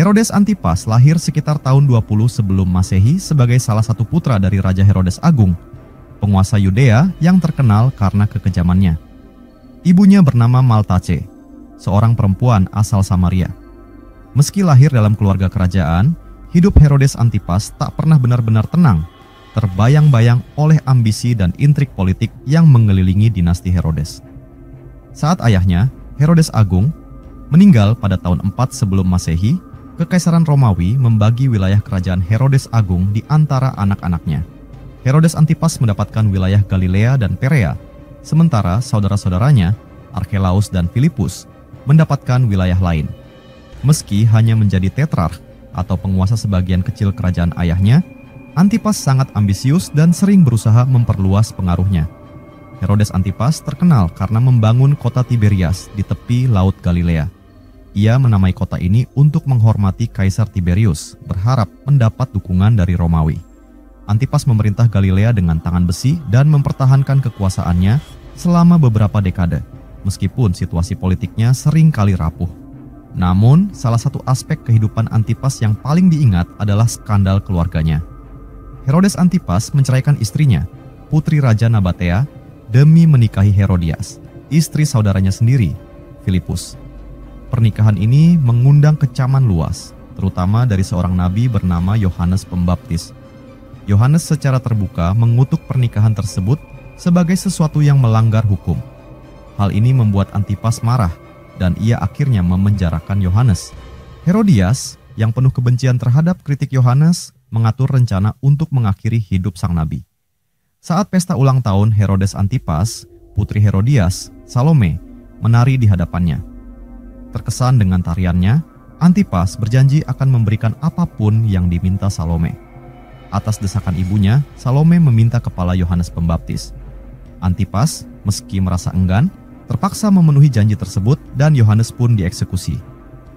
Herodes Antipas lahir sekitar tahun 20 sebelum Masehi sebagai salah satu putra dari Raja Herodes Agung, penguasa Yudea yang terkenal karena kekejamannya. Ibunya bernama Maltace, seorang perempuan asal Samaria. Meski lahir dalam keluarga kerajaan, hidup Herodes Antipas tak pernah benar-benar tenang, terbayang-bayang oleh ambisi dan intrik politik yang mengelilingi dinasti Herodes. Saat ayahnya, Herodes Agung, meninggal pada tahun 4 sebelum Masehi, Kekaisaran Romawi membagi wilayah kerajaan Herodes Agung di antara anak-anaknya. Herodes Antipas mendapatkan wilayah Galilea dan Perea, sementara saudara-saudaranya, Archelaus dan Filipus, mendapatkan wilayah lain. Meski hanya menjadi tetrark atau penguasa sebagian kecil kerajaan ayahnya, Antipas sangat ambisius dan sering berusaha memperluas pengaruhnya. Herodes Antipas terkenal karena membangun kota Tiberias di tepi Laut Galilea. Ia menamai kota ini untuk menghormati Kaisar Tiberius, berharap mendapat dukungan dari Romawi. Antipas memerintah Galilea dengan tangan besi dan mempertahankan kekuasaannya selama beberapa dekade, meskipun situasi politiknya sering kali rapuh. Namun, salah satu aspek kehidupan Antipas yang paling diingat adalah skandal keluarganya. Herodes Antipas menceraikan istrinya, putri Raja Nabatea, demi menikahi Herodias, istri saudaranya sendiri, Filipus. Pernikahan ini mengundang kecaman luas, terutama dari seorang nabi bernama Yohanes Pembaptis. Yohanes secara terbuka mengutuk pernikahan tersebut sebagai sesuatu yang melanggar hukum. Hal ini membuat Antipas marah dan ia akhirnya memenjarakan Yohanes. Herodias, yang penuh kebencian terhadap kritik Yohanes, mengatur rencana untuk mengakhiri hidup sang nabi. Saat pesta ulang tahun Herodes Antipas, putri Herodias, Salome, menari di hadapannya. Terkesan dengan tariannya, Antipas berjanji akan memberikan apapun yang diminta Salome. Atas desakan ibunya, Salome meminta kepala Yohanes Pembaptis. Antipas, meski merasa enggan, terpaksa memenuhi janji tersebut dan Yohanes pun dieksekusi.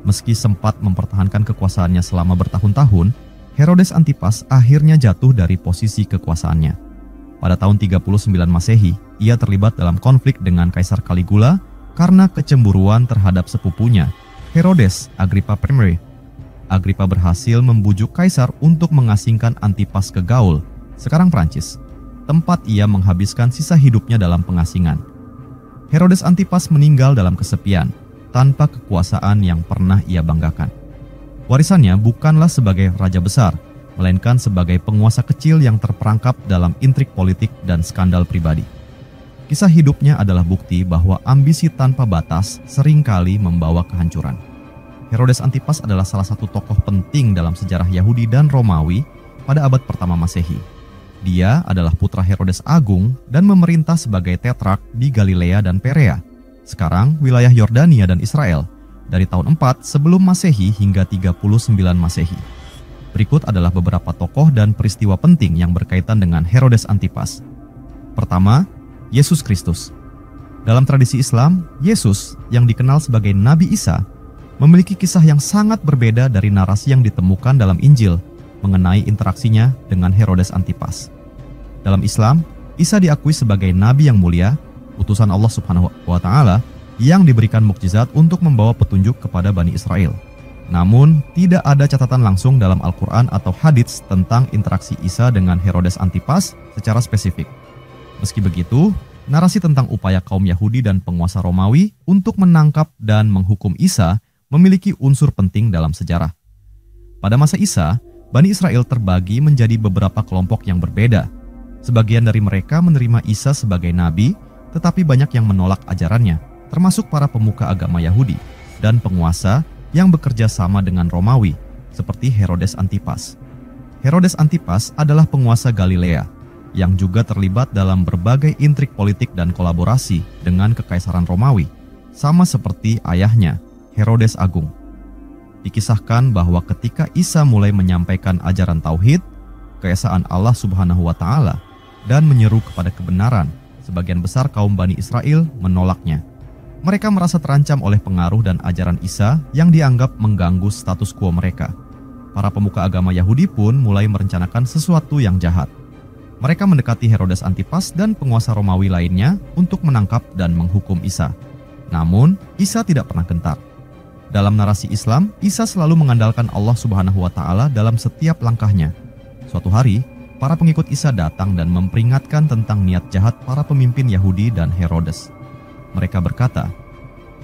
Meski sempat mempertahankan kekuasaannya selama bertahun-tahun, Herodes Antipas akhirnya jatuh dari posisi kekuasaannya. Pada tahun 39 Masehi, ia terlibat dalam konflik dengan Kaisar Caligula karena kecemburuan terhadap sepupunya, Herodes Agrippa I. Agrippa berhasil membujuk Kaisar untuk mengasingkan Antipas ke Gaul, sekarang Prancis, tempat ia menghabiskan sisa hidupnya dalam pengasingan. Herodes Antipas meninggal dalam kesepian, tanpa kekuasaan yang pernah ia banggakan. Warisannya bukanlah sebagai raja besar, melainkan sebagai penguasa kecil yang terperangkap dalam intrik politik dan skandal pribadi. Kisah hidupnya adalah bukti bahwa ambisi tanpa batas seringkali membawa kehancuran. Herodes Antipas adalah salah satu tokoh penting dalam sejarah Yahudi dan Romawi pada abad pertama Masehi. Dia adalah putra Herodes Agung dan memerintah sebagai tetrark di Galilea dan Perea, sekarang wilayah Yordania dan Israel, dari tahun 4 sebelum Masehi hingga 39 Masehi. Berikut adalah beberapa tokoh dan peristiwa penting yang berkaitan dengan Herodes Antipas. Pertama, Yesus Kristus. Dalam tradisi Islam, Yesus yang dikenal sebagai Nabi Isa memiliki kisah yang sangat berbeda dari narasi yang ditemukan dalam Injil mengenai interaksinya dengan Herodes Antipas. Dalam Islam, Isa diakui sebagai nabi yang mulia, utusan Allah Subhanahu wa Ta'ala yang diberikan mukjizat untuk membawa petunjuk kepada Bani Israel. Namun, tidak ada catatan langsung dalam Al-Quran atau hadits tentang interaksi Isa dengan Herodes Antipas secara spesifik. Meski begitu, narasi tentang upaya kaum Yahudi dan penguasa Romawi untuk menangkap dan menghukum Isa memiliki unsur penting dalam sejarah. Pada masa Isa, Bani Israel terbagi menjadi beberapa kelompok yang berbeda. Sebagian dari mereka menerima Isa sebagai nabi, tetapi banyak yang menolak ajarannya, termasuk para pemuka agama Yahudi dan penguasa yang bekerja sama dengan Romawi, seperti Herodes Antipas. Herodes Antipas adalah penguasa Galilea, yang juga terlibat dalam berbagai intrik politik dan kolaborasi dengan Kekaisaran Romawi, sama seperti ayahnya, Herodes Agung. Dikisahkan bahwa ketika Isa mulai menyampaikan ajaran tauhid, keesaan Allah Subhanahu wa Ta'ala, dan menyeru kepada kebenaran, sebagian besar kaum Bani Israel menolaknya. Mereka merasa terancam oleh pengaruh dan ajaran Isa yang dianggap mengganggu status quo mereka. Para pemuka agama Yahudi pun mulai merencanakan sesuatu yang jahat. Mereka mendekati Herodes Antipas dan penguasa Romawi lainnya untuk menangkap dan menghukum Isa. Namun, Isa tidak pernah gentar. Dalam narasi Islam, Isa selalu mengandalkan Allah Subhanahu wa Ta'ala dalam setiap langkahnya. Suatu hari, para pengikut Isa datang dan memperingatkan tentang niat jahat para pemimpin Yahudi dan Herodes. Mereka berkata,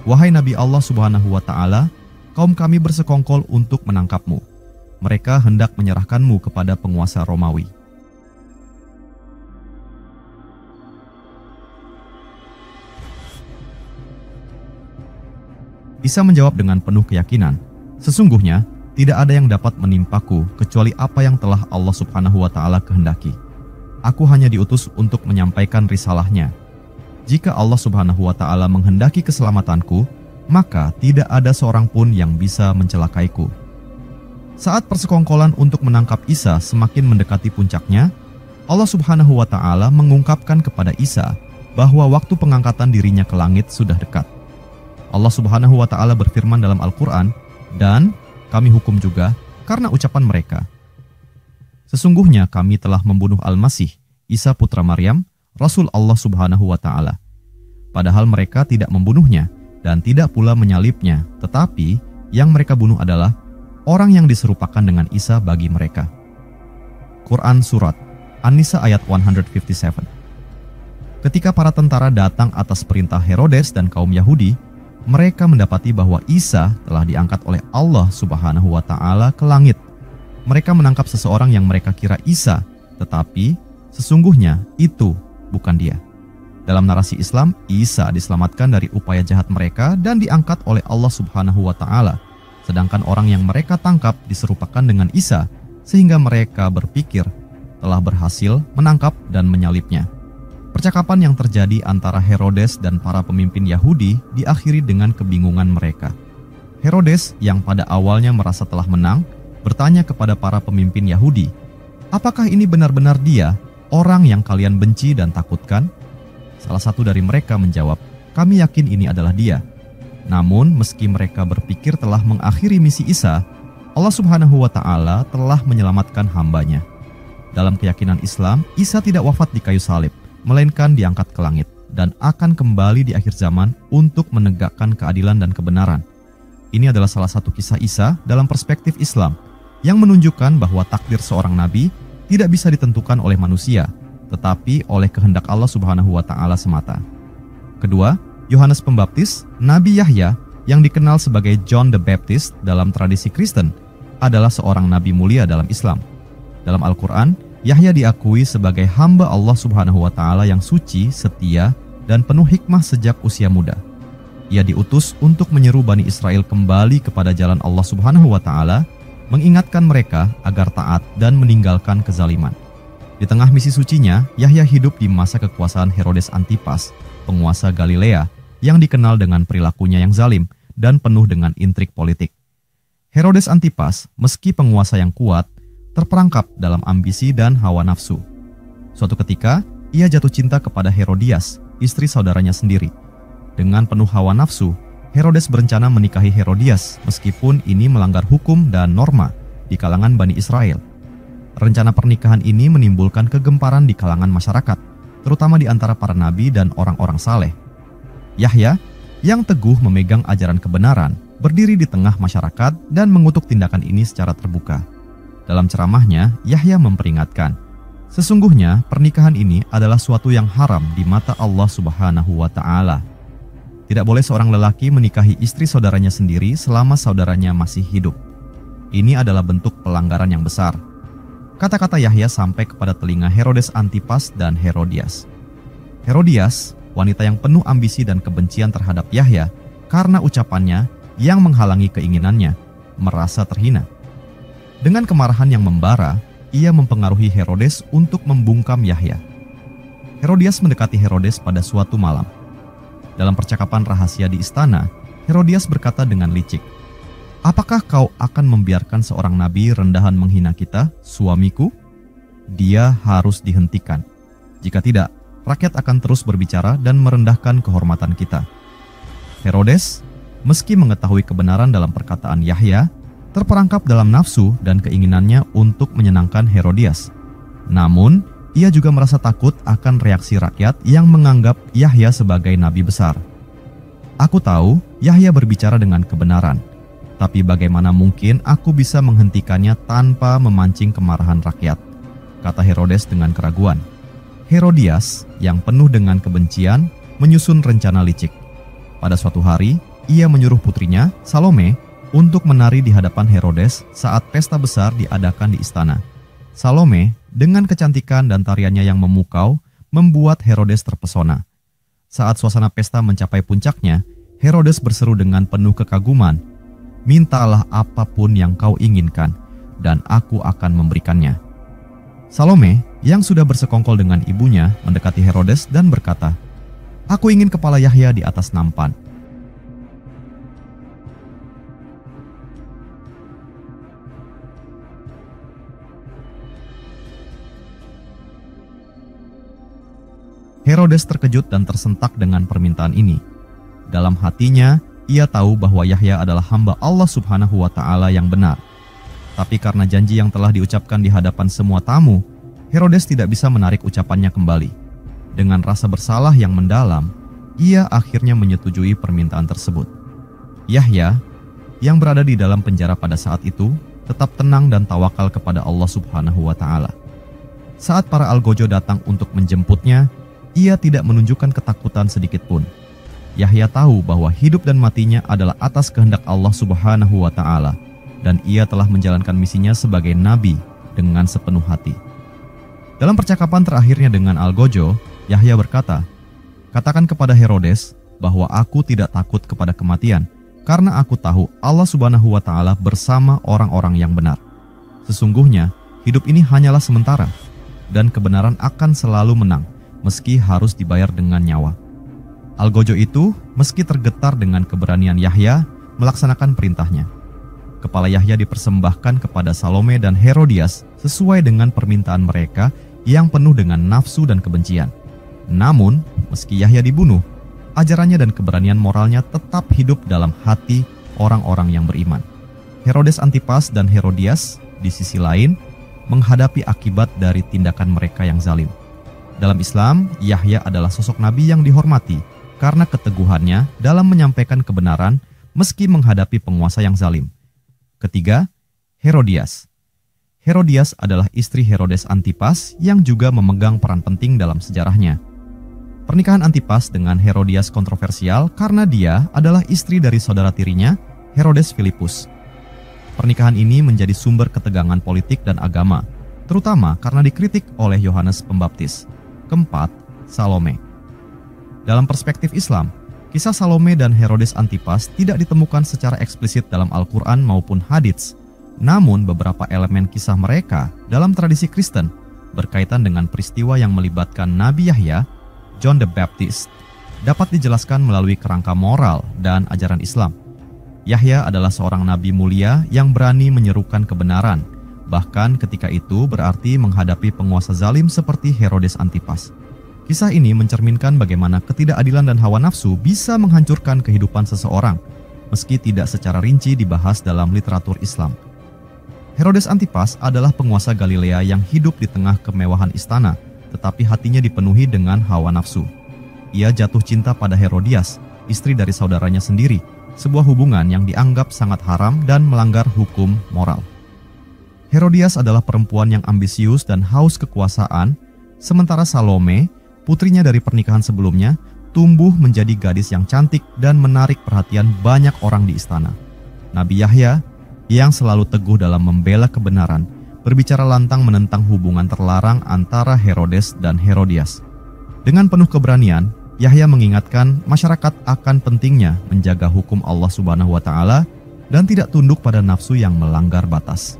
"Wahai Nabi Allah Subhanahu wa Ta'ala, kaum kami bersekongkol untuk menangkapmu. Mereka hendak menyerahkanmu kepada penguasa Romawi." Isa menjawab dengan penuh keyakinan, "Sesungguhnya tidak ada yang dapat menimpaku kecuali apa yang telah Allah Subhanahu wa Ta'ala kehendaki. Aku hanya diutus untuk menyampaikan risalahnya. Jika Allah Subhanahu wa Ta'ala menghendaki keselamatanku, maka tidak ada seorang pun yang bisa mencelakaiku." Saat persekongkolan untuk menangkap Isa semakin mendekati puncaknya, Allah Subhanahu wa Ta'ala mengungkapkan kepada Isa bahwa waktu pengangkatan dirinya ke langit sudah dekat. Allah Subhanahu wa Ta'ala berfirman dalam Al-Quran, "Dan kami hukum juga karena ucapan mereka. Sesungguhnya kami telah membunuh Al-Masih, Isa putra Maryam, Rasul Allah Subhanahu wa Ta'ala. Padahal mereka tidak membunuhnya dan tidak pula menyalibnya, tetapi yang mereka bunuh adalah orang yang diserupakan dengan Isa bagi mereka." Quran Surat An-Nisa ayat 157. Ketika para tentara datang atas perintah Herodes dan kaum Yahudi, mereka mendapati bahwa Isa telah diangkat oleh Allah Subhanahu wa Ta'ala ke langit. Mereka menangkap seseorang yang mereka kira Isa, tetapi sesungguhnya itu bukan dia. Dalam narasi Islam, Isa diselamatkan dari upaya jahat mereka dan diangkat oleh Allah Subhanahu wa Ta'ala, sedangkan orang yang mereka tangkap diserupakan dengan Isa, sehingga mereka berpikir telah berhasil menangkap dan menyalibnya. Percakapan yang terjadi antara Herodes dan para pemimpin Yahudi diakhiri dengan kebingungan mereka. Herodes yang pada awalnya merasa telah menang, bertanya kepada para pemimpin Yahudi, "Apakah ini benar-benar dia, orang yang kalian benci dan takutkan?" Salah satu dari mereka menjawab, "Kami yakin ini adalah dia." Namun meski mereka berpikir telah mengakhiri misi Isa, Allah Subhanahu wa Ta'ala telah menyelamatkan hambanya. Dalam keyakinan Islam, Isa tidak wafat di kayu salib, melainkan diangkat ke langit dan akan kembali di akhir zaman untuk menegakkan keadilan dan kebenaran. Ini adalah salah satu kisah Isa dalam perspektif Islam yang menunjukkan bahwa takdir seorang nabi tidak bisa ditentukan oleh manusia, tetapi oleh kehendak Allah Subhanahu wa Ta'ala semata. Kedua, Yohanes Pembaptis, Nabi Yahya yang dikenal sebagai John the Baptist dalam tradisi Kristen, adalah seorang nabi mulia dalam Islam. Dalam Al-Quran, Yahya diakui sebagai hamba Allah Subhanahu wa Ta'ala yang suci, setia, dan penuh hikmah sejak usia muda. Ia diutus untuk menyeru Bani Israel kembali kepada jalan Allah Subhanahu wa Ta'ala, mengingatkan mereka agar taat dan meninggalkan kezaliman. Di tengah misi sucinya, Yahya hidup di masa kekuasaan Herodes Antipas, penguasa Galilea, yang dikenal dengan perilakunya yang zalim dan penuh dengan intrik politik. Herodes Antipas, meski penguasa yang kuat, terperangkap dalam ambisi dan hawa nafsu. Suatu ketika, ia jatuh cinta kepada Herodias, istri saudaranya sendiri. Dengan penuh hawa nafsu, Herodes berencana menikahi Herodias meskipun ini melanggar hukum dan norma di kalangan Bani Israel. Rencana pernikahan ini menimbulkan kegemparan di kalangan masyarakat, terutama di antara para nabi dan orang-orang saleh. Yahya, yang teguh memegang ajaran kebenaran, berdiri di tengah masyarakat dan mengutuk tindakan ini secara terbuka. Dalam ceramahnya, Yahya memperingatkan, sesungguhnya pernikahan ini adalah suatu yang haram di mata Allah Subhanahu wa Ta'ala. Tidak boleh seorang lelaki menikahi istri saudaranya sendiri selama saudaranya masih hidup. Ini adalah bentuk pelanggaran yang besar. Kata-kata Yahya sampai kepada telinga Herodes Antipas dan Herodias. Herodias, wanita yang penuh ambisi dan kebencian terhadap Yahya karena ucapannya yang menghalangi keinginannya, merasa terhina. Dengan kemarahan yang membara, ia mempengaruhi Herodes untuk membungkam Yahya. Herodias mendekati Herodes pada suatu malam. Dalam percakapan rahasia di istana, Herodias berkata dengan licik, "Apakah kau akan membiarkan seorang nabi rendahan menghina kita, suamiku? Dia harus dihentikan. Jika tidak, rakyat akan terus berbicara dan merendahkan kehormatan kita." Herodes, meski mengetahui kebenaran dalam perkataan Yahya, terperangkap dalam nafsu dan keinginannya untuk menyenangkan Herodias. Namun, ia juga merasa takut akan reaksi rakyat yang menganggap Yahya sebagai nabi besar. "Aku tahu Yahya berbicara dengan kebenaran. Tapi bagaimana mungkin aku bisa menghentikannya tanpa memancing kemarahan rakyat? Kata Herodes dengan keraguan. Herodias yang penuh dengan kebencian menyusun rencana licik. Pada suatu hari, ia menyuruh putrinya, Salome, untuk menari di hadapan Herodes saat pesta besar diadakan di istana. Salome, dengan kecantikan dan tariannya yang memukau, membuat Herodes terpesona. Saat suasana pesta mencapai puncaknya, Herodes berseru dengan penuh kekaguman, "Mintalah apapun yang kau inginkan, dan aku akan memberikannya." Salome, yang sudah bersekongkol dengan ibunya, mendekati Herodes dan berkata, "Aku ingin kepala Yahya di atas nampan." Herodes terkejut dan tersentak dengan permintaan ini. Dalam hatinya, ia tahu bahwa Yahya adalah hamba Allah Subhanahu wa Ta'ala yang benar. Tapi karena janji yang telah diucapkan di hadapan semua tamu, Herodes tidak bisa menarik ucapannya kembali. Dengan rasa bersalah yang mendalam, ia akhirnya menyetujui permintaan tersebut. Yahya, yang berada di dalam penjara pada saat itu, tetap tenang dan tawakal kepada Allah Subhanahu wa Ta'ala. Saat para algojo datang untuk menjemputnya, ia tidak menunjukkan ketakutan sedikit pun. Yahya tahu bahwa hidup dan matinya adalah atas kehendak Allah Subhanahu wa Ta'ala, dan ia telah menjalankan misinya sebagai nabi dengan sepenuh hati. Dalam percakapan terakhirnya dengan algojo, Yahya berkata, "Katakan kepada Herodes bahwa aku tidak takut kepada kematian, karena aku tahu Allah Subhanahu wa Ta'ala bersama orang-orang yang benar. Sesungguhnya hidup ini hanyalah sementara, dan kebenaran akan selalu menang, meski harus dibayar dengan nyawa." Algojo itu, meski tergetar dengan keberanian Yahya, melaksanakan perintahnya. Kepala Yahya dipersembahkan kepada Salome dan Herodias sesuai dengan permintaan mereka yang penuh dengan nafsu dan kebencian. Namun, meski Yahya dibunuh, ajarannya dan keberanian moralnya tetap hidup dalam hati orang-orang yang beriman. Herodes Antipas dan Herodias, di sisi lain, menghadapi akibat dari tindakan mereka yang zalim. Dalam Islam, Yahya adalah sosok nabi yang dihormati karena keteguhannya dalam menyampaikan kebenaran meski menghadapi penguasa yang zalim. Ketiga, Herodias. Herodias adalah istri Herodes Antipas yang juga memegang peran penting dalam sejarahnya. Pernikahan Antipas dengan Herodias kontroversial karena dia adalah istri dari saudara tirinya, Herodes Filipus. Pernikahan ini menjadi sumber ketegangan politik dan agama, terutama karena dikritik oleh Yohanes Pembaptis. Keempat, Salome. Dalam perspektif Islam, kisah Salome dan Herodes Antipas tidak ditemukan secara eksplisit dalam Al-Quran maupun hadits. Namun beberapa elemen kisah mereka dalam tradisi Kristen berkaitan dengan peristiwa yang melibatkan Nabi Yahya, John the Baptist, dapat dijelaskan melalui kerangka moral dan ajaran Islam. Yahya adalah seorang nabi mulia yang berani menyerukan kebenaran, bahkan ketika itu berarti menghadapi penguasa zalim seperti Herodes Antipas. Kisah ini mencerminkan bagaimana ketidakadilan dan hawa nafsu bisa menghancurkan kehidupan seseorang, meski tidak secara rinci dibahas dalam literatur Islam. Herodes Antipas adalah penguasa Galilea yang hidup di tengah kemewahan istana, tetapi hatinya dipenuhi dengan hawa nafsu. Ia jatuh cinta pada Herodias, istri dari saudaranya sendiri, sebuah hubungan yang dianggap sangat haram dan melanggar hukum moral. Herodias adalah perempuan yang ambisius dan haus kekuasaan, sementara Salome, putrinya dari pernikahan sebelumnya, tumbuh menjadi gadis yang cantik dan menarik perhatian banyak orang di istana. Nabi Yahya, yang selalu teguh dalam membela kebenaran, berbicara lantang menentang hubungan terlarang antara Herodes dan Herodias. Dengan penuh keberanian, Yahya mengingatkan masyarakat akan pentingnya menjaga hukum Allah Subhanahu wa Ta'ala dan tidak tunduk pada nafsu yang melanggar batas.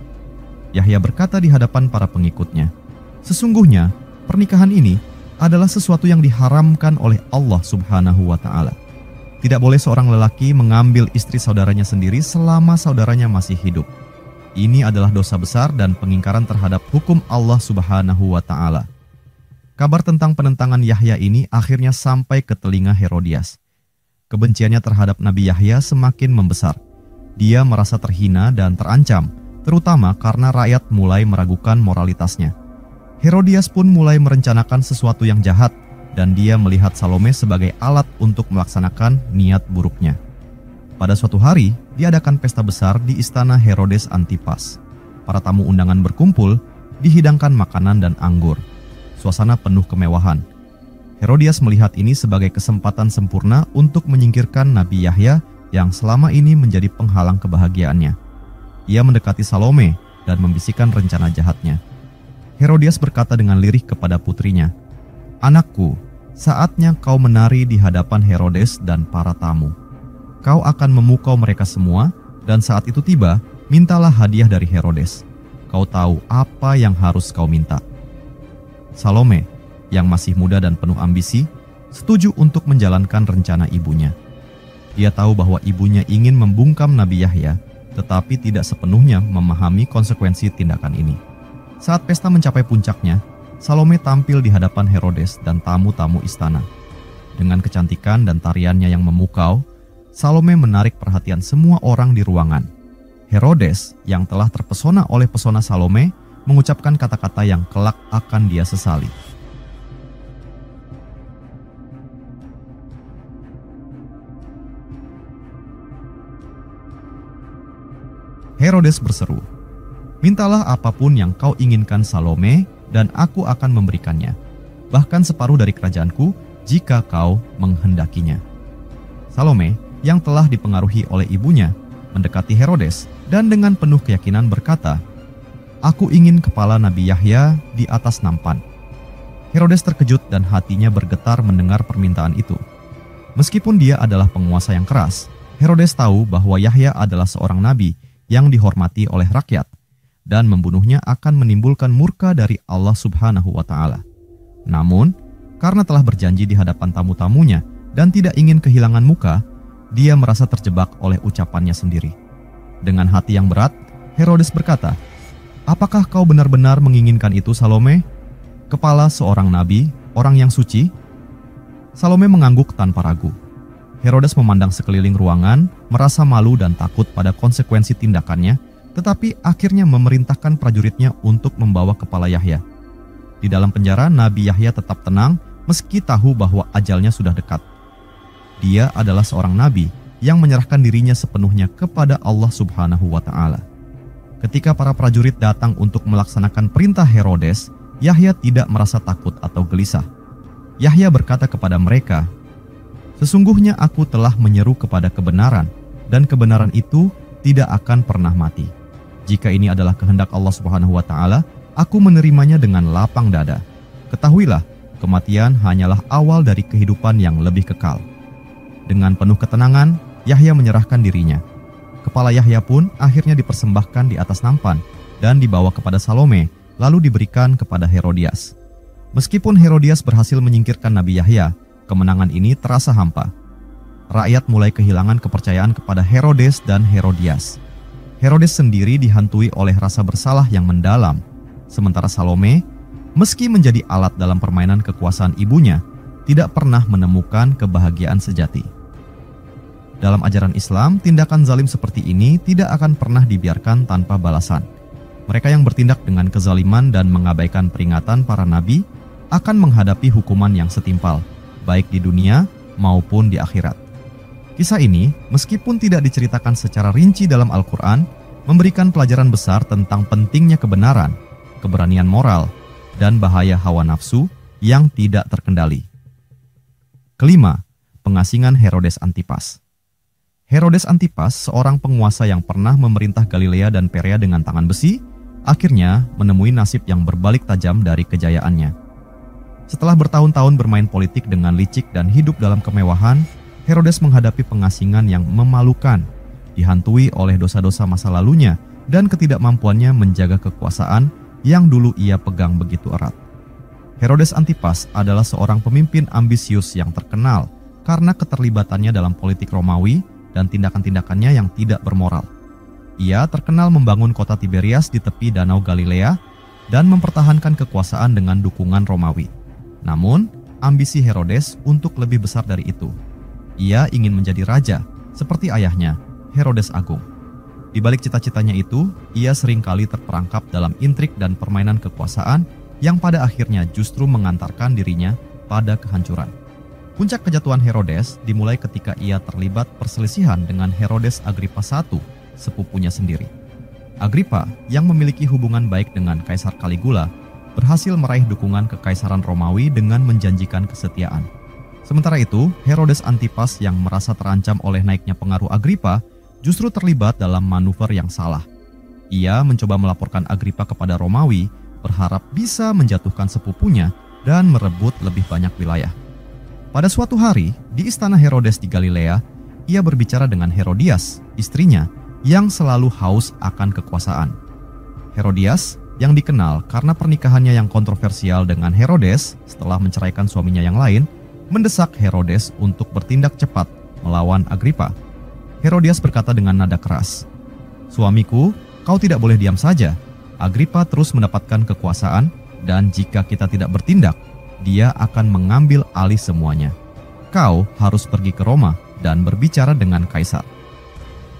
Yahya berkata di hadapan para pengikutnya, "Sesungguhnya pernikahan ini adalah sesuatu yang diharamkan oleh Allah Subhanahu wa Ta'ala. Tidak boleh seorang lelaki mengambil istri saudaranya sendiri selama saudaranya masih hidup. Ini adalah dosa besar dan pengingkaran terhadap hukum Allah Subhanahu wa Ta'ala." Kabar tentang penentangan Yahya ini akhirnya sampai ke telinga Herodias. Kebenciannya terhadap Nabi Yahya semakin membesar. Dia merasa terhina dan terancam, terutama karena rakyat mulai meragukan moralitasnya. Herodias pun mulai merencanakan sesuatu yang jahat, dan dia melihat Salome sebagai alat untuk melaksanakan niat buruknya. Pada suatu hari, diadakan pesta besar di istana Herodes Antipas. Para tamu undangan berkumpul, dihidangkan makanan dan anggur. Suasana penuh kemewahan. Herodias melihat ini sebagai kesempatan sempurna untuk menyingkirkan Nabi Yahya yang selama ini menjadi penghalang kebahagiaannya. Ia mendekati Salome dan membisikkan rencana jahatnya. Herodias berkata dengan lirih kepada putrinya, "Anakku, saatnya kau menari di hadapan Herodes dan para tamu. Kau akan memukau mereka semua, dan saat itu tiba, mintalah hadiah dari Herodes. Kau tahu apa yang harus kau minta." Salome, yang masih muda dan penuh ambisi, setuju untuk menjalankan rencana ibunya. Dia tahu bahwa ibunya ingin membungkam Nabi Yahya, tetapi tidak sepenuhnya memahami konsekuensi tindakan ini. Saat pesta mencapai puncaknya, Salome tampil di hadapan Herodes dan tamu-tamu istana. Dengan kecantikan dan tariannya yang memukau, Salome menarik perhatian semua orang di ruangan. Herodes, yang telah terpesona oleh pesona Salome, mengucapkan kata-kata yang kelak akan dia sesali. Herodes berseru, "Mintalah apapun yang kau inginkan, Salome, dan aku akan memberikannya, bahkan separuh dari kerajaanku jika kau menghendakinya." Salome, yang telah dipengaruhi oleh ibunya, mendekati Herodes dan dengan penuh keyakinan berkata, "Aku ingin kepala Nabi Yahya di atas nampan." Herodes terkejut dan hatinya bergetar mendengar permintaan itu. Meskipun dia adalah penguasa yang keras, Herodes tahu bahwa Yahya adalah seorang nabi yang dihormati oleh rakyat, dan membunuhnya akan menimbulkan murka dari Allah Subhanahu wa Ta'ala. Namun, karena telah berjanji di hadapan tamu-tamunya dan tidak ingin kehilangan muka, dia merasa terjebak oleh ucapannya sendiri. Dengan hati yang berat, Herodes berkata, "Apakah kau benar-benar menginginkan itu, Salome? Kepala seorang nabi, orang yang suci?" Salome mengangguk tanpa ragu. Herodes memandang sekeliling ruangan, merasa malu dan takut pada konsekuensi tindakannya, tetapi akhirnya memerintahkan prajuritnya untuk membawa kepala Yahya. Di dalam penjara, Nabi Yahya tetap tenang meski tahu bahwa ajalnya sudah dekat. Dia adalah seorang nabi yang menyerahkan dirinya sepenuhnya kepada Allah Subhanahu wa Ta'ala. Ketika para prajurit datang untuk melaksanakan perintah Herodes, Yahya tidak merasa takut atau gelisah. Yahya berkata kepada mereka, "Sesungguhnya aku telah menyeru kepada kebenaran, dan kebenaran itu tidak akan pernah mati. Jika ini adalah kehendak Allah Subhanahu wa Ta'ala, aku menerimanya dengan lapang dada. Ketahuilah, kematian hanyalah awal dari kehidupan yang lebih kekal." Dengan penuh ketenangan, Yahya menyerahkan dirinya. Kepala Yahya pun akhirnya dipersembahkan di atas nampan dan dibawa kepada Salome, lalu diberikan kepada Herodias. Meskipun Herodias berhasil menyingkirkan Nabi Yahya, kemenangan ini terasa hampa. Rakyat mulai kehilangan kepercayaan kepada Herodes dan Herodias. Herodes sendiri dihantui oleh rasa bersalah yang mendalam, sementara Salome, meski menjadi alat dalam permainan kekuasaan ibunya, tidak pernah menemukan kebahagiaan sejati. Dalam ajaran Islam, tindakan zalim seperti ini tidak akan pernah dibiarkan tanpa balasan. Mereka yang bertindak dengan kezaliman dan mengabaikan peringatan para nabi akan menghadapi hukuman yang setimpal, baik di dunia maupun di akhirat. Kisah ini, meskipun tidak diceritakan secara rinci dalam Al-Quran, memberikan pelajaran besar tentang pentingnya kebenaran, keberanian moral, dan bahaya hawa nafsu yang tidak terkendali. Kelima, pengasingan Herodes Antipas. Herodes Antipas, seorang penguasa yang pernah memerintah Galilea dan Perea dengan tangan besi, akhirnya menemui nasib yang berbalik tajam dari kejayaannya. Setelah bertahun-tahun bermain politik dengan licik dan hidup dalam kemewahan, Herodes menghadapi pengasingan yang memalukan, dihantui oleh dosa-dosa masa lalunya dan ketidakmampuannya menjaga kekuasaan yang dulu ia pegang begitu erat. Herodes Antipas adalah seorang pemimpin ambisius yang terkenal karena keterlibatannya dalam politik Romawi dan tindakan-tindakannya yang tidak bermoral. Ia terkenal membangun kota Tiberias di tepi Danau Galilea dan mempertahankan kekuasaan dengan dukungan Romawi. Namun, ambisi Herodes untuk lebih besar dari itu. Ia ingin menjadi raja, seperti ayahnya, Herodes Agung. Di balik cita-citanya itu, ia seringkali terperangkap dalam intrik dan permainan kekuasaan yang pada akhirnya justru mengantarkan dirinya pada kehancuran. Puncak kejatuhan Herodes dimulai ketika ia terlibat perselisihan dengan Herodes Agrippa I, sepupunya sendiri. Agrippa, yang memiliki hubungan baik dengan Kaisar Caligula, berhasil meraih dukungan Kekaisaran Romawi dengan menjanjikan kesetiaan. Sementara itu, Herodes Antipas yang merasa terancam oleh naiknya pengaruh Agrippa justru terlibat dalam manuver yang salah. Ia mencoba melaporkan Agrippa kepada Romawi, berharap bisa menjatuhkan sepupunya dan merebut lebih banyak wilayah. Pada suatu hari, di istana Herodes di Galilea, ia berbicara dengan Herodias, istrinya, yang selalu haus akan kekuasaan. Herodias, yang dikenal karena pernikahannya yang kontroversial dengan Herodes setelah menceraikan suaminya yang lain, mendesak Herodes untuk bertindak cepat melawan Agrippa. Herodias berkata dengan nada keras, "Suamiku, kau tidak boleh diam saja. Agrippa terus mendapatkan kekuasaan, dan jika kita tidak bertindak, dia akan mengambil alih semuanya. Kau harus pergi ke Roma dan berbicara dengan Kaisar.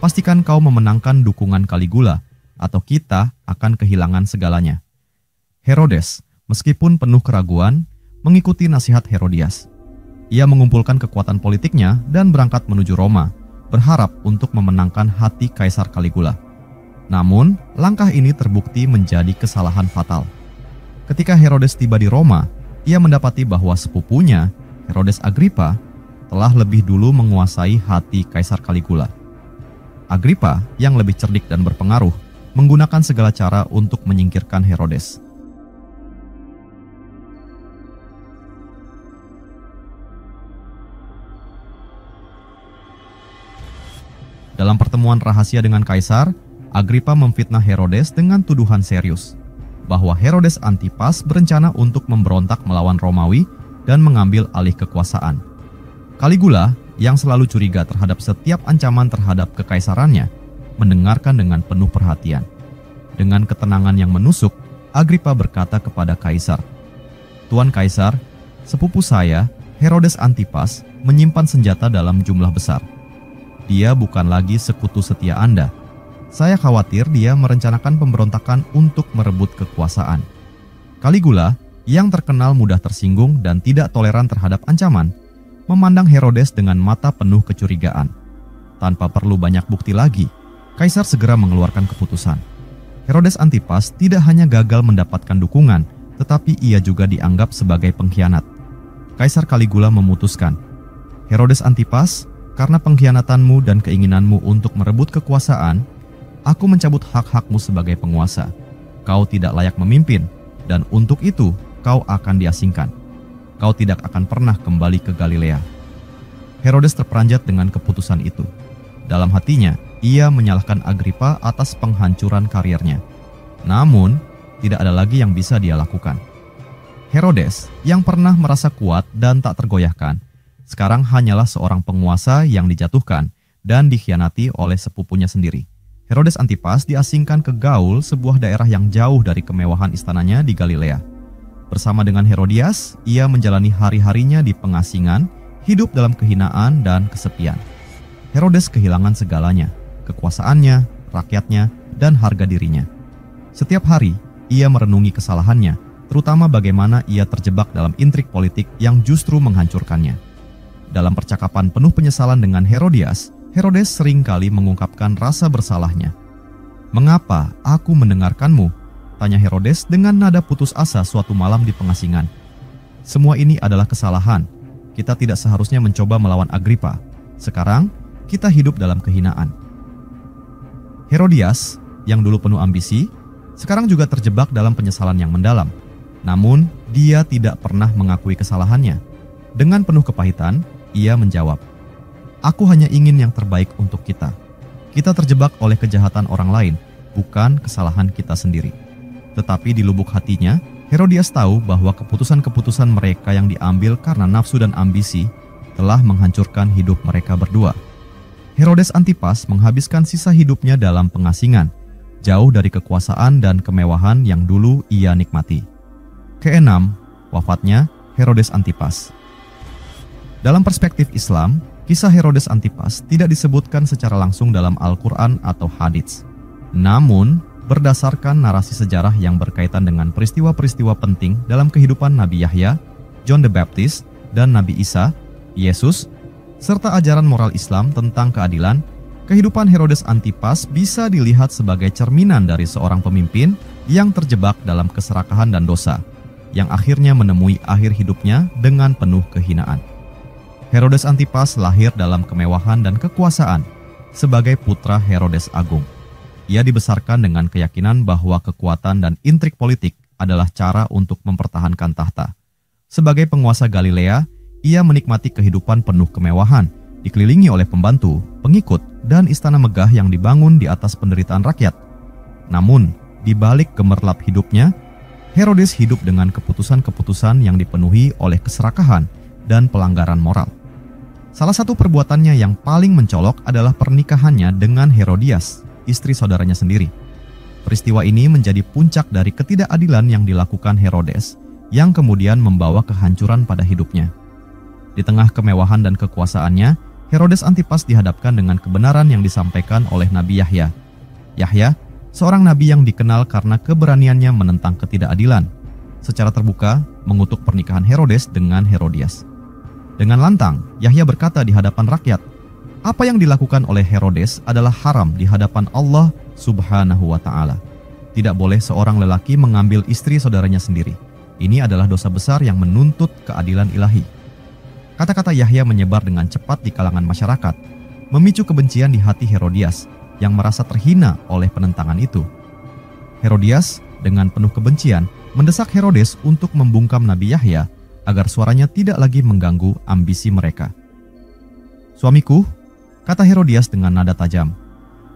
Pastikan kau memenangkan dukungan Caligula, atau kita akan kehilangan segalanya." Herodes, meskipun penuh keraguan, mengikuti nasihat Herodias. Ia mengumpulkan kekuatan politiknya dan berangkat menuju Roma, berharap untuk memenangkan hati Kaisar Caligula. Namun, langkah ini terbukti menjadi kesalahan fatal. Ketika Herodes tiba di Roma, ia mendapati bahwa sepupunya, Herodes Agrippa, telah lebih dulu menguasai hati Kaisar Caligula. Agrippa, yang lebih cerdik dan berpengaruh, menggunakan segala cara untuk menyingkirkan Herodes. Dalam pertemuan rahasia dengan Kaisar, Agrippa memfitnah Herodes dengan tuduhan serius bahwa Herodes Antipas berencana untuk memberontak melawan Romawi dan mengambil alih kekuasaan. Caligula, yang selalu curiga terhadap setiap ancaman terhadap kekaisarannya, mendengarkan dengan penuh perhatian. Dengan ketenangan yang menusuk, Agrippa berkata kepada Kaisar, "Tuan Kaisar, sepupu saya, Herodes Antipas, menyimpan senjata dalam jumlah besar. Dia bukan lagi sekutu setia Anda. Saya khawatir dia merencanakan pemberontakan untuk merebut kekuasaan." Caligula, yang terkenal mudah tersinggung dan tidak toleran terhadap ancaman, memandang Herodes dengan mata penuh kecurigaan. Tanpa perlu banyak bukti lagi, Kaisar segera mengeluarkan keputusan. Herodes Antipas tidak hanya gagal mendapatkan dukungan, tetapi ia juga dianggap sebagai pengkhianat. Kaisar Caligula memutuskan, "Herodes Antipas, karena pengkhianatanmu dan keinginanmu untuk merebut kekuasaan, aku mencabut hak-hakmu sebagai penguasa. Kau tidak layak memimpin, dan untuk itu kau akan diasingkan. Kau tidak akan pernah kembali ke Galilea." Herodes terperanjat dengan keputusan itu. Dalam hatinya, ia menyalahkan Agrippa atas penghancuran karirnya. Namun, tidak ada lagi yang bisa dia lakukan. Herodes, yang pernah merasa kuat dan tak tergoyahkan, sekarang hanyalah seorang penguasa yang dijatuhkan dan dikhianati oleh sepupunya sendiri. Herodes Antipas diasingkan ke Gaul, sebuah daerah yang jauh dari kemewahan istananya di Galilea. Bersama dengan Herodias, ia menjalani hari-harinya di pengasingan, hidup dalam kehinaan dan kesepian. Herodes kehilangan segalanya, kekuasaannya, rakyatnya, dan harga dirinya. Setiap hari, ia merenungi kesalahannya, terutama bagaimana ia terjebak dalam intrik politik yang justru menghancurkannya. Dalam percakapan penuh penyesalan dengan Herodias, Herodes seringkali mengungkapkan rasa bersalahnya. "Mengapa aku mendengarkanmu?" tanya Herodes dengan nada putus asa suatu malam di pengasingan. "Semua ini adalah kesalahan. Kita tidak seharusnya mencoba melawan Agrippa. Sekarang, kita hidup dalam kehinaan." Herodias, yang dulu penuh ambisi, sekarang juga terjebak dalam penyesalan yang mendalam. Namun, dia tidak pernah mengakui kesalahannya. Dengan penuh kepahitan, ia menjawab, "Aku hanya ingin yang terbaik untuk kita. Kita terjebak oleh kejahatan orang lain, bukan kesalahan kita sendiri." Tetapi di lubuk hatinya, Herodias tahu bahwa keputusan-keputusan mereka yang diambil karena nafsu dan ambisi telah menghancurkan hidup mereka berdua. Herodes Antipas menghabiskan sisa hidupnya dalam pengasingan, jauh dari kekuasaan dan kemewahan yang dulu ia nikmati. Keenam, wafatnya Herodes Antipas. Dalam perspektif Islam, kisah Herodes Antipas tidak disebutkan secara langsung dalam Al-Quran atau hadits. Namun, berdasarkan narasi sejarah yang berkaitan dengan peristiwa-peristiwa penting dalam kehidupan Nabi Yahya, John the Baptist, dan Nabi Isa, Yesus, serta ajaran moral Islam tentang keadilan, kehidupan Herodes Antipas bisa dilihat sebagai cerminan dari seorang pemimpin yang terjebak dalam keserakahan dan dosa, yang akhirnya menemui akhir hidupnya dengan penuh kehinaan. Herodes Antipas lahir dalam kemewahan dan kekuasaan sebagai putra Herodes Agung. Ia dibesarkan dengan keyakinan bahwa kekuatan dan intrik politik adalah cara untuk mempertahankan tahta. Sebagai penguasa Galilea, ia menikmati kehidupan penuh kemewahan, dikelilingi oleh pembantu, pengikut, dan istana megah yang dibangun di atas penderitaan rakyat. Namun, di balik gemerlap hidupnya, Herodes hidup dengan keputusan-keputusan yang dipenuhi oleh keserakahan dan pelanggaran moral. Salah satu perbuatannya yang paling mencolok adalah pernikahannya dengan Herodias, istri saudaranya sendiri. Peristiwa ini menjadi puncak dari ketidakadilan yang dilakukan Herodes, yang kemudian membawa kehancuran pada hidupnya. Di tengah kemewahan dan kekuasaannya, Herodes Antipas dihadapkan dengan kebenaran yang disampaikan oleh Nabi Yahya. Yahya, seorang nabi yang dikenal karena keberaniannya menentang ketidakadilan, secara terbuka mengutuk pernikahan Herodes dengan Herodias. Dengan lantang, Yahya berkata di hadapan rakyat, apa yang dilakukan oleh Herodes adalah haram di hadapan Allah Subhanahu wa Ta'ala. Tidak boleh seorang lelaki mengambil istri saudaranya sendiri. Ini adalah dosa besar yang menuntut keadilan ilahi. Kata-kata Yahya menyebar dengan cepat di kalangan masyarakat, memicu kebencian di hati Herodias yang merasa terhina oleh penentangan itu. Herodias dengan penuh kebencian mendesak Herodes untuk membungkam Nabi Yahya agar suaranya tidak lagi mengganggu ambisi mereka. Suamiku, kata Herodias dengan nada tajam,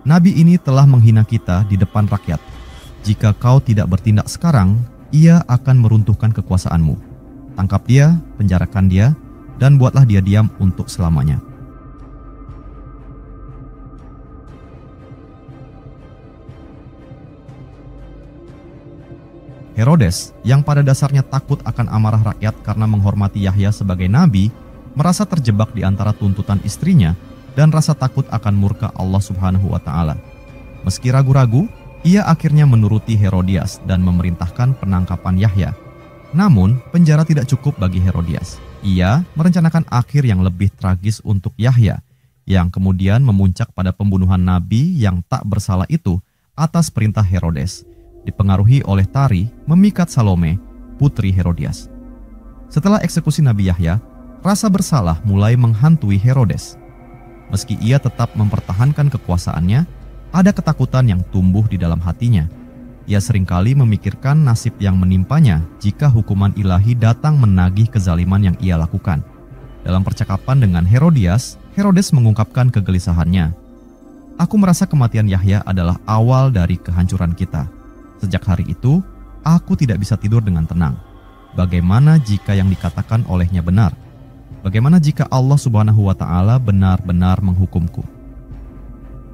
Nabi ini telah menghina kita di depan rakyat. Jika kau tidak bertindak sekarang, ia akan meruntuhkan kekuasaanmu. Tangkap dia, penjarakan dia, dan buatlah dia diam untuk selamanya. Herodes, yang pada dasarnya takut akan amarah rakyat karena menghormati Yahya sebagai nabi, merasa terjebak di antara tuntutan istrinya dan rasa takut akan murka Allah Subhanahu wa Ta'ala. Meski ragu-ragu, ia akhirnya menuruti Herodias dan memerintahkan penangkapan Yahya. Namun, penjara tidak cukup bagi Herodias. Ia merencanakan akhir yang lebih tragis untuk Yahya, yang kemudian memuncak pada pembunuhan nabi yang tak bersalah itu atas perintah Herodes, dipengaruhi oleh Tari memikat Salome, putri Herodias. Setelah eksekusi Nabi Yahya, rasa bersalah mulai menghantui Herodes. Meski ia tetap mempertahankan kekuasaannya, ada ketakutan yang tumbuh di dalam hatinya. Ia seringkali memikirkan nasib yang menimpanya jika hukuman ilahi datang menagih kezaliman yang ia lakukan. Dalam percakapan dengan Herodias, Herodes mengungkapkan kegelisahannya. Aku merasa kematian Yahya adalah awal dari kehancuran kita. Sejak hari itu, aku tidak bisa tidur dengan tenang. Bagaimana jika yang dikatakan olehnya benar? Bagaimana jika Allah Subhanahu wa Ta'ala benar-benar menghukumku?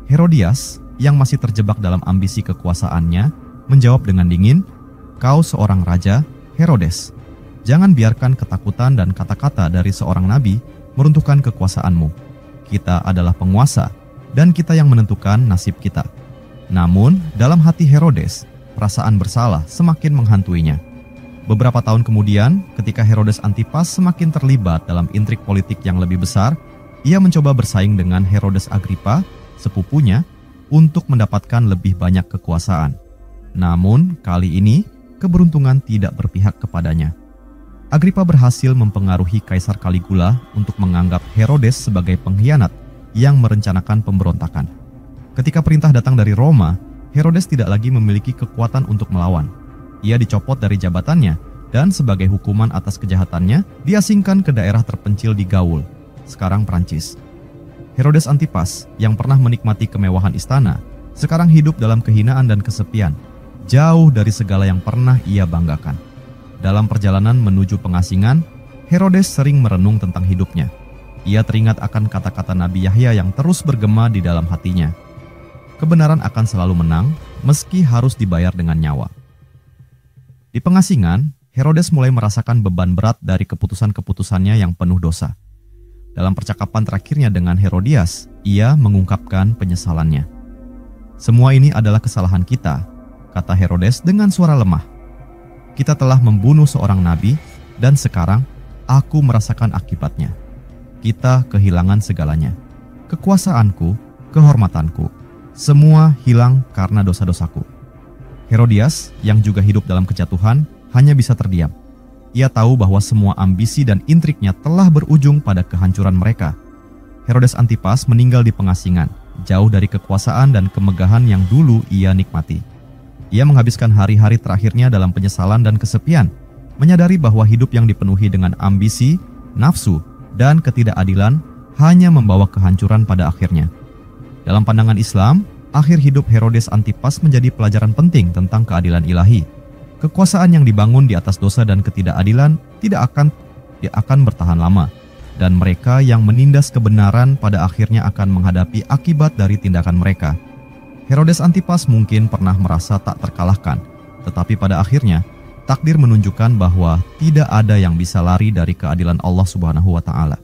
Herodias, yang masih terjebak dalam ambisi kekuasaannya, menjawab dengan dingin, kau seorang raja, Herodes. Jangan biarkan ketakutan dan kata-kata dari seorang nabi meruntuhkan kekuasaanmu. Kita adalah penguasa, dan kita yang menentukan nasib kita. Namun, dalam hati Herodes, perasaan bersalah semakin menghantuinya. Beberapa tahun kemudian, ketika Herodes Antipas semakin terlibat dalam intrik politik yang lebih besar, ia mencoba bersaing dengan Herodes Agrippa, sepupunya, untuk mendapatkan lebih banyak kekuasaan. Namun, kali ini, keberuntungan tidak berpihak kepadanya. Agrippa berhasil mempengaruhi Kaisar Caligula untuk menganggap Herodes sebagai pengkhianat yang merencanakan pemberontakan. Ketika perintah datang dari Roma, Herodes tidak lagi memiliki kekuatan untuk melawan. Ia dicopot dari jabatannya dan sebagai hukuman atas kejahatannya, diasingkan ke daerah terpencil di Gaul, sekarang Prancis. Herodes Antipas, yang pernah menikmati kemewahan istana, sekarang hidup dalam kehinaan dan kesepian, jauh dari segala yang pernah ia banggakan. Dalam perjalanan menuju pengasingan, Herodes sering merenung tentang hidupnya. Ia teringat akan kata-kata Nabi Yahya yang terus bergema di dalam hatinya. Kebenaran akan selalu menang, meski harus dibayar dengan nyawa. Di pengasingan, Herodes mulai merasakan beban berat dari keputusan-keputusannya yang penuh dosa. Dalam percakapan terakhirnya dengan Herodias, ia mengungkapkan penyesalannya. Semua ini adalah kesalahan kita, kata Herodes dengan suara lemah. Kita telah membunuh seorang nabi, dan sekarang aku merasakan akibatnya. kita kehilangan segalanya. Kekuasaanku, kehormatanku, semua hilang karena dosa-dosaku. Herodias, yang juga hidup dalam kejatuhan, hanya bisa terdiam. Ia tahu bahwa semua ambisi dan intriknya telah berujung pada kehancuran mereka. Herodes Antipas meninggal di pengasingan, jauh dari kekuasaan dan kemegahan yang dulu ia nikmati. Ia menghabiskan hari-hari terakhirnya dalam penyesalan dan kesepian, menyadari bahwa hidup yang dipenuhi dengan ambisi, nafsu, dan ketidakadilan hanya membawa kehancuran pada akhirnya. Dalam pandangan Islam, akhir hidup Herodes Antipas menjadi pelajaran penting tentang keadilan ilahi. Kekuasaan yang dibangun di atas dosa dan ketidakadilan tidak akan bertahan lama, dan mereka yang menindas kebenaran pada akhirnya akan menghadapi akibat dari tindakan mereka. Herodes Antipas mungkin pernah merasa tak terkalahkan, tetapi pada akhirnya takdir menunjukkan bahwa tidak ada yang bisa lari dari keadilan Allah Subhanahu wa Ta'ala.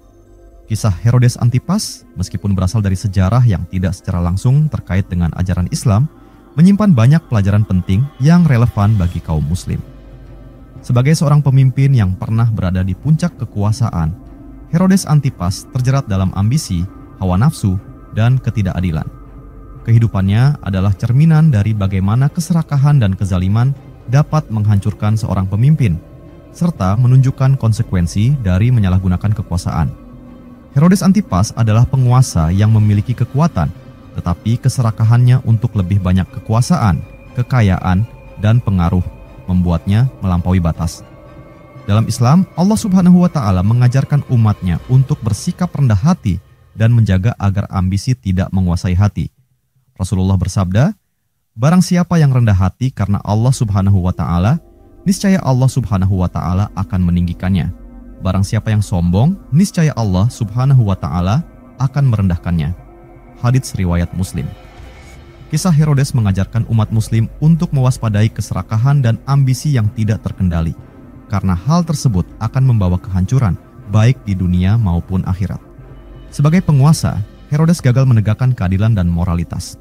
Kisah Herodes Antipas, meskipun berasal dari sejarah yang tidak secara langsung terkait dengan ajaran Islam, menyimpan banyak pelajaran penting yang relevan bagi kaum muslim. Sebagai seorang pemimpin yang pernah berada di puncak kekuasaan, Herodes Antipas terjerat dalam ambisi, hawa nafsu, dan ketidakadilan. Kehidupannya adalah cerminan dari bagaimana keserakahan dan kezaliman dapat menghancurkan seorang pemimpin, serta menunjukkan konsekuensi dari menyalahgunakan kekuasaan. Herodes Antipas adalah penguasa yang memiliki kekuatan, tetapi keserakahannya untuk lebih banyak kekuasaan, kekayaan, dan pengaruh membuatnya melampaui batas. Dalam Islam, Allah Subhanahu wa Ta'ala mengajarkan umatnya untuk bersikap rendah hati dan menjaga agar ambisi tidak menguasai hati. Rasulullah bersabda, "Barang siapa yang rendah hati karena Allah Subhanahu wa Ta'ala, niscaya Allah Subhanahu wa Ta'ala akan meninggikannya. Barang siapa yang sombong, niscaya Allah Subhanahu wa Ta'ala akan merendahkannya." Hadits riwayat Muslim. Kisah Herodes mengajarkan umat muslim untuk mewaspadai keserakahan dan ambisi yang tidak terkendali, karena hal tersebut akan membawa kehancuran baik di dunia maupun akhirat. Sebagai penguasa, Herodes gagal menegakkan keadilan dan moralitas.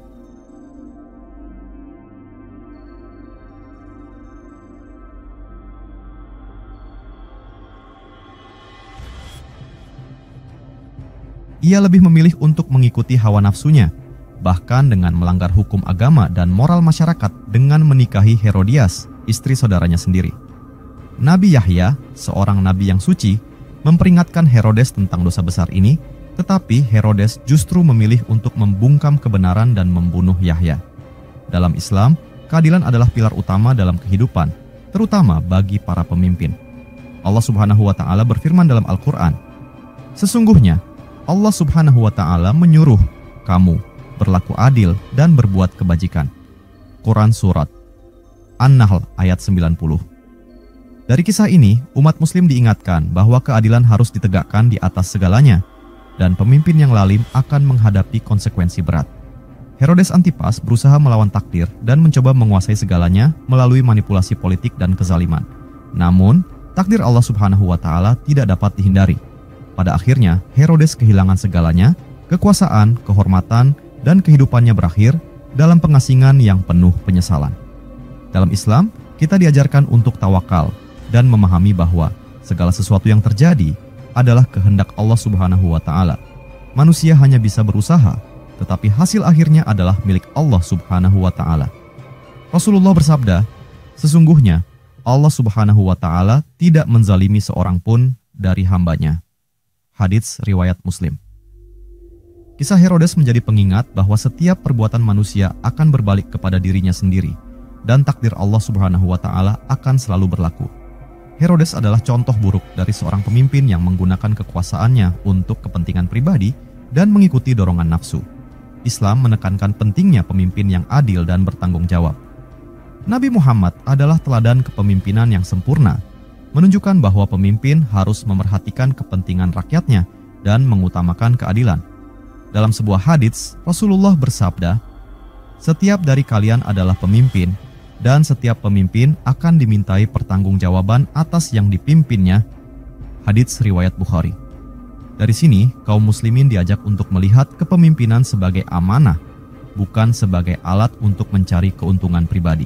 Ia lebih memilih untuk mengikuti hawa nafsunya, bahkan dengan melanggar hukum agama dan moral masyarakat dengan menikahi Herodias, istri saudaranya sendiri. Nabi Yahya, seorang nabi yang suci, memperingatkan Herodes tentang dosa besar ini, tetapi Herodes justru memilih untuk membungkam kebenaran dan membunuh Yahya. Dalam Islam, keadilan adalah pilar utama dalam kehidupan, terutama bagi para pemimpin. Allah Subhanahu wa Ta'ala berfirman dalam Al-Quran, "Sesungguhnya Allah Subhanahu wa Ta'ala menyuruh kamu berlaku adil dan berbuat kebajikan." Quran Surat An-Nahl ayat 90. Dari kisah ini, umat muslim diingatkan bahwa keadilan harus ditegakkan di atas segalanya, dan pemimpin yang lalim akan menghadapi konsekuensi berat. Herodes Antipas berusaha melawan takdir dan mencoba menguasai segalanya melalui manipulasi politik dan kezaliman. Namun, takdir Allah Subhanahu wa Ta'ala tidak dapat dihindari. Pada akhirnya, Herodes kehilangan segalanya, kekuasaan, kehormatan, dan kehidupannya berakhir dalam pengasingan yang penuh penyesalan. Dalam Islam, kita diajarkan untuk tawakal dan memahami bahwa segala sesuatu yang terjadi adalah kehendak Allah Subhanahu wa Ta'ala. Manusia hanya bisa berusaha, tetapi hasil akhirnya adalah milik Allah Subhanahu wa Ta'ala. Rasulullah bersabda, "Sesungguhnya Allah Subhanahu wa Ta'ala tidak menzalimi seorang pun dari hambanya." Hadits riwayat Muslim. Kisah Herodes menjadi pengingat bahwa setiap perbuatan manusia akan berbalik kepada dirinya sendiri, dan takdir Allah Subhanahu wa Ta'ala akan selalu berlaku. Herodes adalah contoh buruk dari seorang pemimpin yang menggunakan kekuasaannya untuk kepentingan pribadi dan mengikuti dorongan nafsu. Islam menekankan pentingnya pemimpin yang adil dan bertanggung jawab. Nabi Muhammad adalah teladan kepemimpinan yang sempurna, menunjukkan bahwa pemimpin harus memerhatikan kepentingan rakyatnya dan mengutamakan keadilan. Dalam sebuah hadits, Rasulullah bersabda, "Setiap dari kalian adalah pemimpin, dan setiap pemimpin akan dimintai pertanggungjawaban atas yang dipimpinnya." Hadits riwayat Bukhari. Dari sini, kaum muslimin diajak untuk melihat kepemimpinan sebagai amanah, bukan sebagai alat untuk mencari keuntungan pribadi.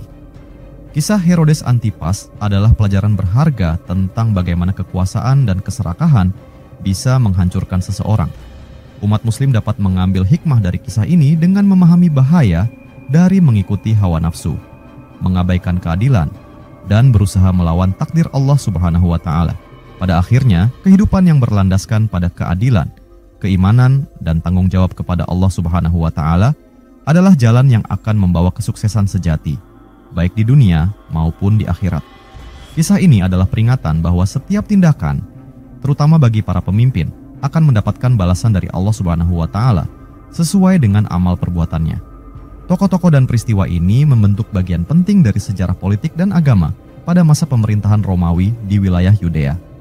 Kisah Herodes Antipas adalah pelajaran berharga tentang bagaimana kekuasaan dan keserakahan bisa menghancurkan seseorang. Umat muslim dapat mengambil hikmah dari kisah ini dengan memahami bahaya dari mengikuti hawa nafsu, mengabaikan keadilan, dan berusaha melawan takdir Allah Subhanahu wa Ta'ala. Pada akhirnya, kehidupan yang berlandaskan pada keadilan, keimanan, dan tanggung jawab kepada Allah Subhanahu wa Ta'ala adalah jalan yang akan membawa kesuksesan sejati, baik di dunia maupun di akhirat. Kisah ini adalah peringatan bahwa setiap tindakan, terutama bagi para pemimpin, akan mendapatkan balasan dari Allah Subhanahu wa Ta'ala sesuai dengan amal perbuatannya. Tokoh-tokoh dan peristiwa ini membentuk bagian penting dari sejarah politik dan agama pada masa pemerintahan Romawi di wilayah Yudea.